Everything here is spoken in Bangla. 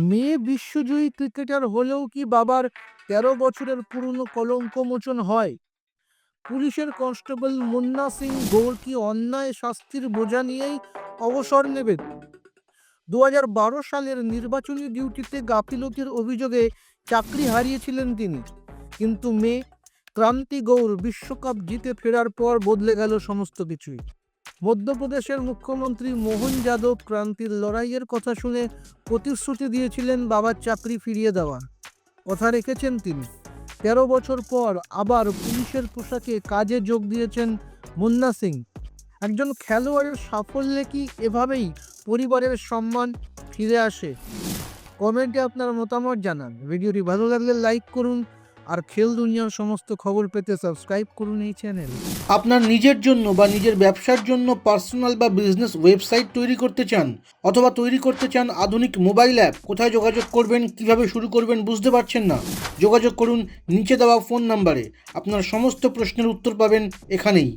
মেয়ে বিশ্বজয়ী ক্রিকেটার হলেও কি বাবার ১৩ বছরের পুরনো কলঙ্ক মোচন হয়? পুলিশের কনস্টেবল মুন্না সিং গৌর কি অন্যায় শাস্তির বোঝা নিয়েই অবসর নেবেন? ২০১২ সালের নির্বাচনী ডিউটিতে গাফিলতির অভিযোগে চাকরি হারিয়েছিলেন তিনি, কিন্তু মেয়ে ক্রান্তি গৌর বিশ্বকাপ জিতে ফেরার পর বদলে গেল সমস্ত কিছুই। মধ্যপ্রদেশের মুখ্যমন্ত্রী মোহন যাদব ক্রান্তির লড়াইয়ের কথা শুনে প্রতিশ্রুতি দিয়েছিলেন বাবার চাকরি ফিরিয়ে দেওয়ার। কথা রেখেছেন তিনি। ১৩ বছর পর আবার পুলিশের পোশাকে কাজে যোগ দিয়েছেন মুন্না সিং। একজন খেলোয়াড়ের সাফল্যে কি এভাবেই পরিবারের সম্মান ফিরে আসে? কমেন্টে আপনার মতামত জানান। ভিডিওটি ভালো লাগলে লাইক করুন, আর খেল দুনিয়ার সমস্ত খবর পেতে সাবস্ক্রাইব করুন এই চ্যানেল। আপনার নিজের জন্য বা নিজের ব্যবসার জন্য পার্সোনাল বা বিজনেস ওয়েবসাইট তৈরি করতে চান, অথবা তৈরি করতে চান আধুনিক মোবাইল অ্যাপ, কোথায় যোগাযোগ করবেন, কিভাবে শুরু করবেন বুঝতে পারছেন না? যোগাযোগ করুন নিচে দেওয়া ফোন নাম্বারে। আপনার সমস্ত প্রশ্নের উত্তর পাবেন এখানেই।